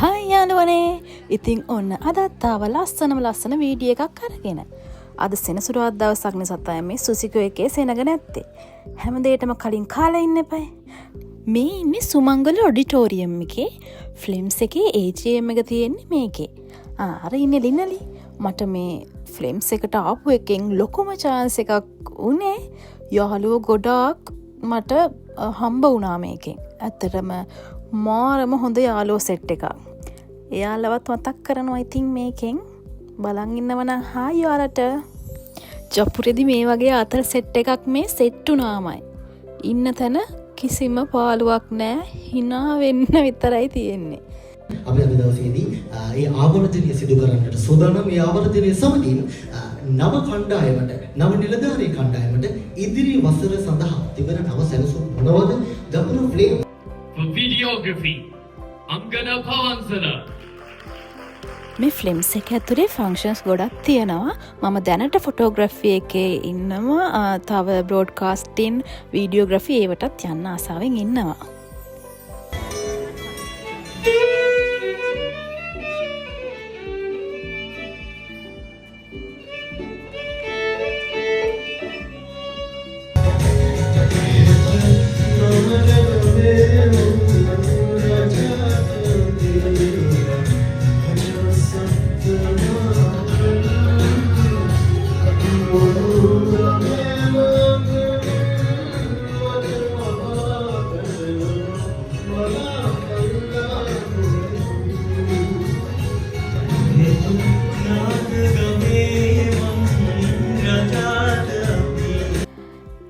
හයි යාළුවනේ. ඉතින් ඔන්න අදත් ආව ලස්සන වීඩියෝ එකක් අරගෙන. අද සෙනසුරාදා දවසක් නිසා මේ සුසිකෝ එකේ සෙනග නැත්තේ. හැමදේටම කලින් කාලා ඉන්න එපා. මේ ඉන්නේ සුමංගල ඔඩිටෝරියම් එකේ ෆිල්ම්ස් එකේ AGM එක තියෙන්නේ මේකේ. අර ඉන්නේ ලිනලි. මට මේ ෆිල්ම්ස් එකට ආපු එකෙන් ලොකුම chance එකක් උනේ යාළුවෝ ගොඩාක් මට හම්බ වුණා මේකෙන්. ඇත්තටම මාරම හොඳ යාළුවෝ සෙට් එකක්. එයාලවත් මතක් කරනවා ඉතින් මේකෙන් බලන් ඉන්නවනම් හායි යාලට. ජපුරේදී මේ වගේ අතර සෙට් එකක් මේ සෙට් වුණාමයි. ඉන්න තැන කිසිම පාළුවක් නැහැ. hina වෙන්න විතරයි තියෙන්නේ. අපි අද දවසේදී ඒ ආවර්ජනය සිදු කරන්නට සූදානම්. මේ ආවර්ජනය සමගින් නව කණ්ඩායමට නව නිලධාරී කණ්ඩායමට ඉදිරි වසර සඳහා තිබෙන නව සැලසුම් මොනවද? Japura flame for videography Angana Pavansala. මේ ෆිල්ම්ස් එක ඇතුලේ ෆන්ක්ෂන්ස් ගොඩක් තියෙනවා. මම දැනට ෆොටෝග්‍රැෆි එකේ ඉන්නවා. තව බ්‍රෝඩ්කාස්ටින් වීඩියෝග්‍රැෆි ඒවටත් යන්න ආසාවෙන් ඉන්නවා.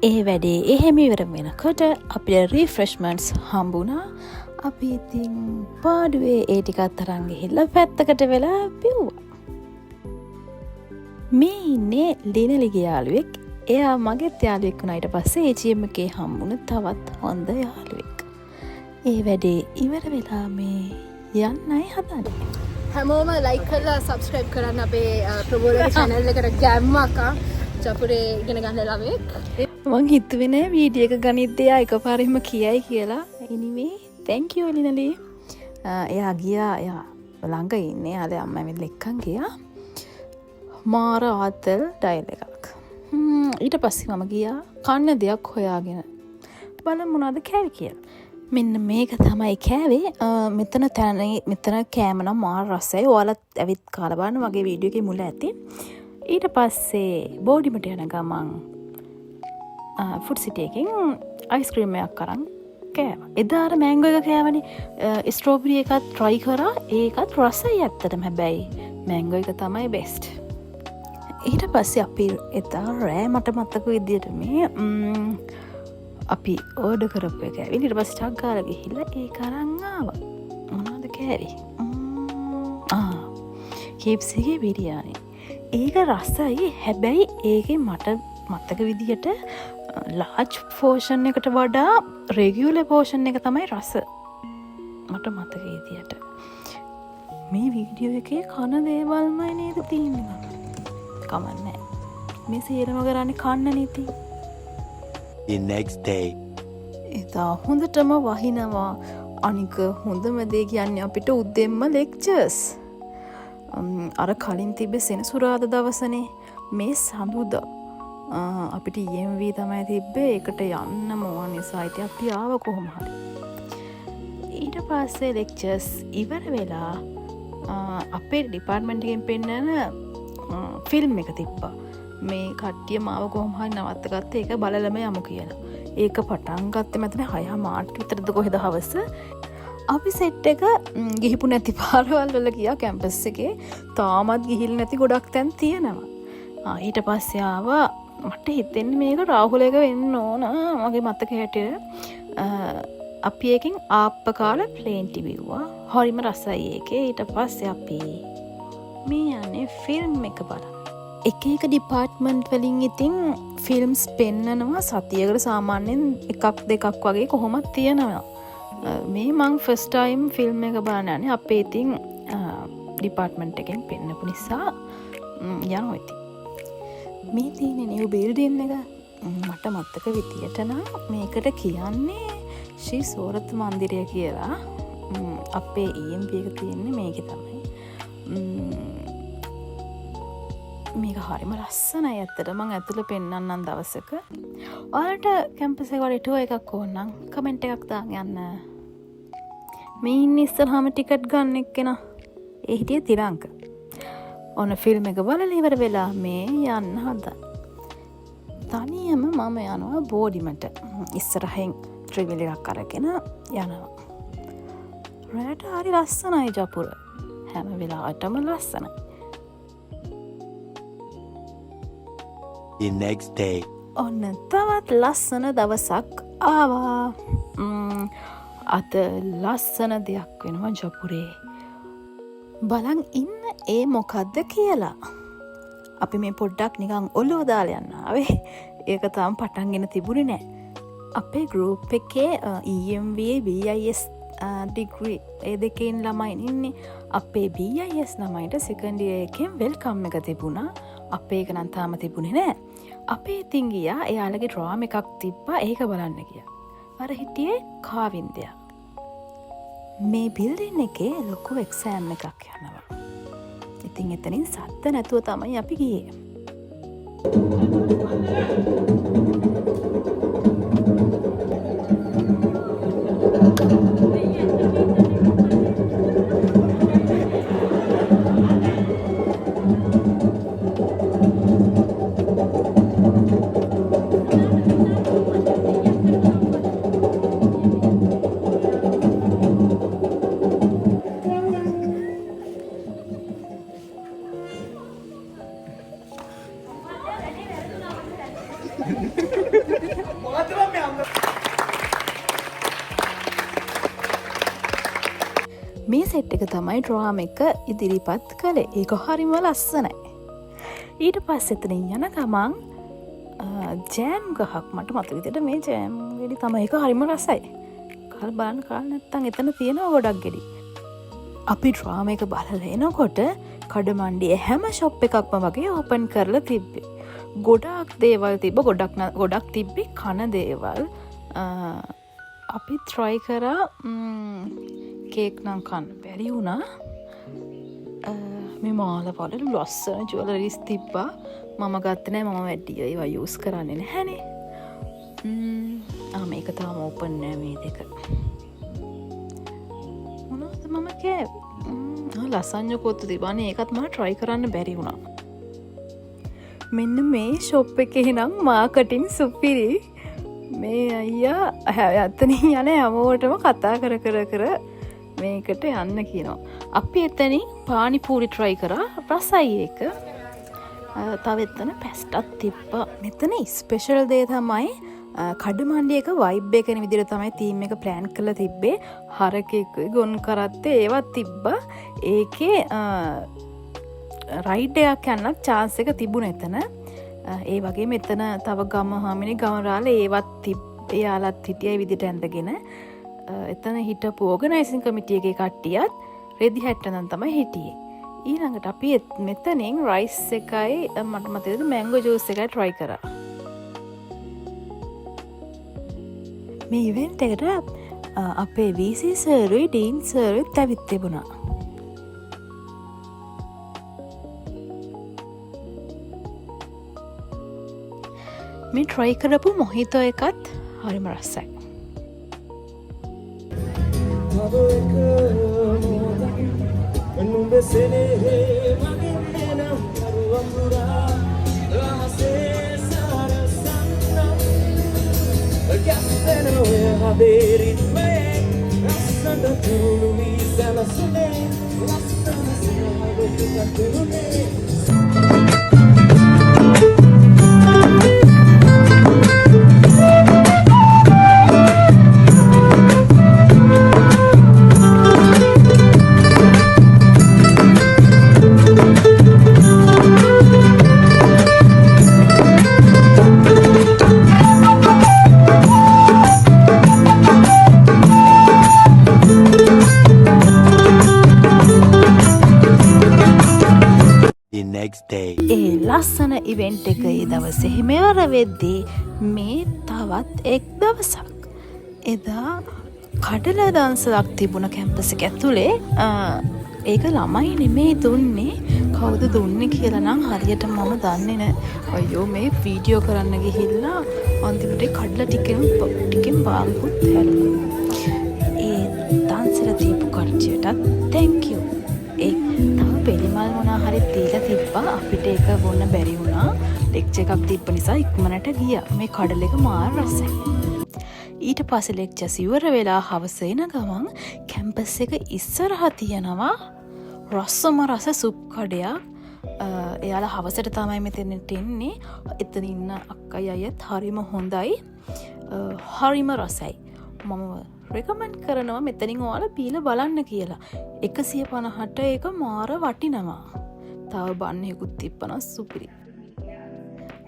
ඒ වැඩේ එහෙම ඉවර වෙනකොට අපිට රිෆ්‍රෙෂ්මන්ට්ස් හම්බුණා. අපි ඉතින් පාඩුවේ ඒ ටිකත් අරන් ගිහිල්ලා පැත්තකට වෙලා බිව්වා. මේ ඉන්නේ ලිනලිගේ යාළුවෙක්. එයා මගේත් යාළුවෙක් වුණා. ඊට පස්සේ AGM එකේ හම්බුණ තවත් හොඳ යාළුවෙක්. ඒ වැඩේ ඉවර වෙලා මේ යන්නයි හදන්නේ. හැමෝම ලයික් කරලා සබ්ස්ක්‍රයිබ් කරන්න අපේ ප්‍රබෝධක channel එකට ගැම්මක් ජපුරේ ඉගෙන ගන්න ළමෙක්. මං හිතුවේ නෑ වීඩියෝ එක ගනිද්දී එයා එකපාරෙම කියයි කියලා. anyway thank you ලිනලි. එයා ගියා. එයා ළඟ ඉන්නේ. ආලේ අම්මා ඇවිල්ලා එක්කන් ගියා. මාර ආතල් ඩයල් එකක්. ඊට පස්සේ මම ගියා කන්න දෙයක් හොයාගෙන. බලමු මොනවද කෑවේ කියලා. මෙන්න මේක තමයි කෑවේ. මෙතන කෑම නම් මාර රසයි. ඔයාලත් ඇවිත් කාලා බලන්න මගේ වීඩියෝ එකේ මුල ඇති. ඊට පස්සේ බෝඩිමට යන ගමන් ෆුඩ් සිටි එකෙන් අයිස්ක්‍රීම් එකක් අරන් කෑවා. එදා අර මැංගෝ එක කෑවනේ. ස්ට්‍රෝබෙරි එකත් try කරා. ඒකත් රසයි ඇත්තටම. හැබැයි මැංගෝ එක තමයි best. ඊට පස්සේ අපි එදා රෑ මට මතක විදියට මේ අපි ඕඩර් කරපු එක ඇවිල්ලා ඊට පස්සේ ටක් ගාලා ගිහිල්ලා ඒක අරන් ආවා. මොනවද කෑවේ? KFC ගේ බිරියානි. ඒක රසයි. හැබැයි ඒකේ මට මතක විදියට ලාර්ජ් පෝෂන් එකට වඩා රෙගියුලර් පෝෂන් එක තමයි රස. මට මතක විදියට. මේ වීඩියෝ එකේ කන දේවල්මයි නේද තියෙන්නේ. කමන්නේ. මේ සේරම කරන්නේ කන්න නීති. The next day. එදා හොඳටම වහිනවා. අනික හොඳම දේ කියන්නේ අපිට උදෙන්ම ලෙක්චර්ස්. අර කලින් තිබ්බේ සෙනසුරාදා දවසනේ. මේ සඳුදා අපිට EMV තමයි තිබ්බේ. ඒකට යන්න ඕන නිසා ඉතින් අපි ආව කොහොම හරි. ඊට පස්සේ ලෙක්චර්ස් ඉවර වෙලා අපේ ඩිපාර්ට්මන්ට් එකෙන් පෙන්නන ෆිල්ම් එක තිබ්බා. මේ කට්ටිය මාව කොහොම හරි නවත්තගත්ත. ඒක බලලම යමු කියලා. ඒක පටන් ගත්තේ මතන 6:00 විතරද කොහෙද හවස. අපි සෙට් එක ගිහිපු නැති පාරවල් වල ගියා කැම්පස් එකේ. තාමත් ගිහිල් නැති ගොඩක් තැන් තියෙනවා. ඊට පස්සේ ආවා මට හිතෙන්නේ මේක රාහුල එක වෙන්න ඕන. මගේ මතක හැටියට අපි එකෙන් ආප්ප කාලා ප්ලේන් ටිවිව්වා. හරිම රසයි ඒකේ. ඊට පස්සේ අපි මේ යන්නේ ෆිල්ම් එක බලන්න. එක ඩිපාර්ට්මන්ට් වලින් ඉතින් ෆිල්ම්ස් පෙන්නනවා. සතියකට සාමාන්‍යයෙන් එකක් දෙකක් වගේ කොහොමත් තියෙනවා. මේ මං ෆස්ට් ටයිම් ෆිල්ම් එක බලන්න යන්නේ. අපේ ඉතින් ඩිපාර්ට්මන්ට් එකෙන් පෙන්නපු නිසා යනවා ඉතින්. මේ තියෙන නිව් බිල්ඩින් එක මට මතක විදියට නම් මේකට කියන්නේ ශ්‍රී සෝරත් මන්දිරය කියලා. අපේ EMP එක තියෙන්නේ මේක තමයි. මේක හරිම ලස්සනයි ඇත්තට. මං ඇතුළේ පෙන්නන්නම් දවසක. ඔයාලට කැම්පස් එක වල ටුවර් එකක් ඕන නම් කමෙන්ට් එකක් දාන්න යන්න. මේ ඉන්නේ ඉස්සරහාම ටිකට් ගන්න එක්කෙනා. ඒ හිටියේ තිරංක. ඔන්න ෆිල්ම් එක බලලා ඉවර වෙලා මේ යන්න හදා. තනියම මම යනවා බෝඩිමට. ඉස්සරහින් ට්‍රැවල් එකක් අරගෙන යනවා. රැට හරි ලස්සනයි ජපුර. හැම වෙලාවටම ලස්සනයි. The next day. ඔන්න තවත් ලස්සන දවසක් ආවා. අද ලස්සන දෙයක් වෙනවා ජපුරේ. බලන් ඉන්න ඒ මොකක්ද කියලා. අපි මේ පොඩ්ඩක් නිකන් ඔළුව දාලා යන්න ආවේ. ඒක තාම පටන්ගෙන තිබුණේ නෑ. අපේ ගෲප් එකේ EMBA BIS ඩිග්‍රී ඒ දෙකෙන් ළමයි ඉන්නේ. අපේ BIS ළමයිට සෙකන්ඩ් ඉයර් එකෙන් වෙල්කම් එක තිබුණා. අපේ එක නම් තාම තිබුණේ නෑ. අපේ ඉතින් ගියා එයාලගේ ඩ්‍රාම එකක් තිබ්බා ඒක බලන්න ගියා. අර හිටියේ කාවින්දයා. මේ බිල්ඩින් එකේ ලොකු එක්සෑම් එකක් යනවා. ඉතින් එතනින් සද්ද නැතුව තමයි අපි ගියේ. මේ සෙට් එක තමයි ඩ්‍රාම එක ඉදිරිපත් කළේ. ඒක හරිම ලස්සනයි. ඊට පස්සේ එතනින් යන ගමන් ජෑම් ගහක් මට මතක විදිහට මේ ජෑම් ගෙඩි තමයි ඒක හරිම රසයි. කාල බලන්න කාල නැත්තම් එතන තියෙනවා ගොඩක් ගෙඩි. අපි ඩ්‍රාම එක බලලා එනකොට කඩමණ්ඩියේ හැම ෂොප් එකක්ම වගේ ඕපන් කරලා තිබ්බේ. ගොඩක් දේවල් තිබ්බ ගොඩක් තිබ්බේ කන දේවල්. අපි try කරා කේක් නම් කන්න බැරි වුණා. මේ මාල වල ලස්සන ජුවලරිස් තිබ්බා. මම ගත්තේ නැහැ. මම වැඩි ඒවා යූස් කරන්නේ නැහනේ. මේක තාම ඕපන් නෑ මේ දෙක. මොනවද මම කෑවේ? ලසඤ්ඤ කොත්තු තිබ්බානේ. ඒකත් මම try කරන්න බැරි වුණා. මෙන්න මේ ෂොප් එකේ නම් මාකටිං සුපිරි. මේ අයියා ඇත්තනින් යන හැමෝටම කතා කර මේකට යන්න කියනවා. අපි එතනින් පානිපූරි try කරා. රසයි ඒක. තව එතන පැස්ටක් තිබ්බා. මෙතන ස්පෙෂල් දේ තමයි කඩමණ්ඩියක වයිබ් එකන විදිහට තමයි තීම් එක ප්ලෑන් කරලා තිබ්බේ. හරකෙක් ගොන් කරත්තේ ඒවත් තිබ්බා. ඒකේ රයිඩ් එකක් යන්නත් chance එක තිබුණ එතන. ඒ වගේ මෙතන තව ගම හාමිනේ ගමරාල ඒවත් එයාලත් හිටියයි විදිහට ඇඳගෙන එතන හිටපු ඕගනයිසින් කමිටි එකේ කට්ටියත් රෙදි හැට්ටනම් තමයි හිටියේ. ඊළඟට අපි මෙතනින් රයිස් එකයි මට මතකද මැංගෝ ජූස් එකයි try කරා. මේ ඉවෙන්ට් එකට අපේ VC සර්යි ඩීන් සර්ත් ඇවිත් තිබුණා. මේ try කරපු මොහිතෝ එකත් හරිම රසයි. ඒ ලස්සන ඉවෙන්ට් එක ඒ දවසේ මෙවර වෙද්දී මේ තවත් එක් දවසක්. එදා කඩල දන්සලක් තිබුණ කැම්පස එක ඇතුළේ ඒක ළමයි නෙමේ දුන්නේ කවුද දුන්නේ කියලා නම් හරියට මම දන්නේ නෑ. අයියෝ මේ වීඩියෝ කරන්න ගිහිල්ලා අන්තිමට කඩලා ටිකෙන් බාගකුත් හැරුණා. ඒ දන්සල දීපු කට්ටියටත් thank you. ඒ තව පෙලිමල් මොනා හරි දීලා තිබ්බා අපිට ඒක බොන්න බැරි වුණා. ලෙක්චර් එකක් තිබ්බ නිසා ඉක්මනට ගියා. මේ කඩල එක මාර රසයි. ඊට පස්සේ ලෙක්චර්ස් ඉවර වෙලා හවස එන ගමන් කැම්පස් එක ඉස්සරහා තියෙනවා රසම රස සුප් කඩයක්. එයාලා හවසට තමයි මෙතනට එන්නේ. එතන ඉන්න අක්කයි අයත් හරිම හොඳයි. හරිම රසයි. මම රෙකමන්ඩ් කරනවා මෙතනින් ඔයාලා පීලා බලන්න කියලා. 150ට ඒක මාර වටිනවා. තව බන් එකකුත් තිබ්බනම් සුපිරි.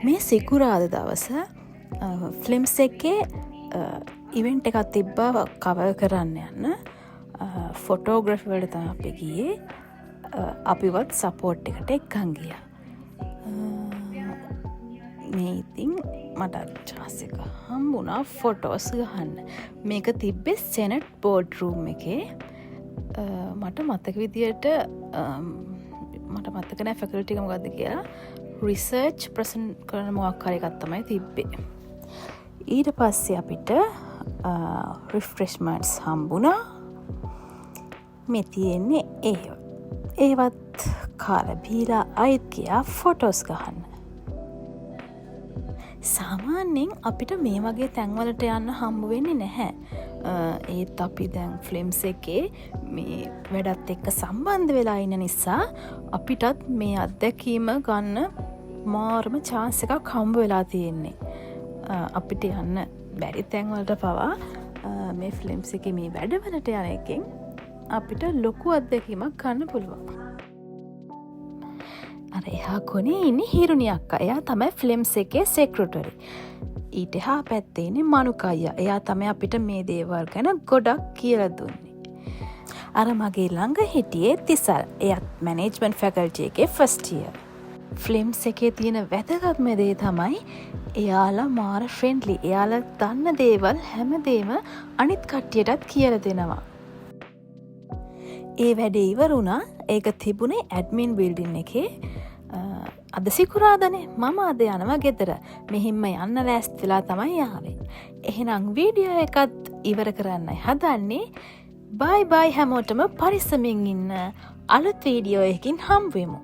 මේ සිකුරාදා දවස ෆිල්ම්ස් එකේ ඉවෙන්ට් එකක් තිබ්බා කවර් කරන්න යන්න. ෆොටෝග්‍රැෆි වලට තමයි අපි ගියේ. අපිවත් සපෝට් එකට එක්කන් ගියා. මේ ඉතින් මට chance එක හම්බුණා ෆොටෝස් ගහන්න. මේක තිබ්බේ සෙනට් බෝඩ් රූම් එකේ. මට මතක විදියට මට මතක නැහැ ෆැකල්ටි එක මොකද්ද කියලා. රිසර්ච් ප්‍රසන්ට් කරන මොකක් හරි එකක් තමයි තිබ්බේ. ඊට පස්සේ අපිට රිෆ්‍රෙශ්මන්ට්ස් හම්බුණා. මේ තියෙන්නේ ඒවත් කාලා බීලා අයිත් ගියා ෆොටෝස් ගහන්න. සාමාන්‍යයෙන් අපිට මේ වගේ තැන්වලට යන්න හම්බ වෙන්නේ නැහැ. ඒත් අපි දැන් ෆිල්ම්ස් එකේ මේ වැඩත් එක්ක සම්බන්ධ වෙලා ඉන්න නිසා අපිටත් මේ අත්දැකීම ගන්න මාරම chance එකක් හම්බ වෙලා තියෙන්නේ. අපිට යන්න බැරි තැන්වලට පවා මේ ෆිල්ම්ස් එකේ මේ වැඩවලට යන එකෙන් අපිට ලොකු අත්දැකීමක් ගන්න පුළුවන්. අර එහා කොනේ ඉන්නේ හිරුණි අක්කා. එයා තමයි ෆිල්ම්ස් එකේ සෙක්‍රටරි. ඊට එහා පැත්තේ ඉන්නේ මනුක අයියා. එයා තමයි අපිට මේ දේවල් ගැන ගොඩක් කියලා දුන්නේ. අර මගේ ළඟ හිටියේ තිසල්. එයාත් මැනේජ්මන්ට් ෆැකල්ටි එකේ ෆස්ට් ඉයර්. ෆිල්ම්ස් එකේ තියෙන වැදගත්ම දේ තමයි එයාලා මාර ෆ්‍රෙන්ඩ්ලි. එයාලා දන්න දේවල් හැමදේම අනිත් කට්ටියටත් කියලා දෙනවා. ඒ වැඩේ ඉවර වුණා. ඒක තිබුණේ ඇඩ්මින් බිල්ඩින් එකේ. අද සිකුරාදානේ මම අද යනවා ගෙදර. මෙහින්ම යන්න ලෑස්තිලා තමයි ආවේ. එහෙනම් වීඩියෝ එකත් ඉවර කරන්නයි හදන්නේ. බයි බයි හැමෝටම පරිස්සමින් ඉන්න. අලුත් වීඩියෝ එකකින් හම්බ වෙමු.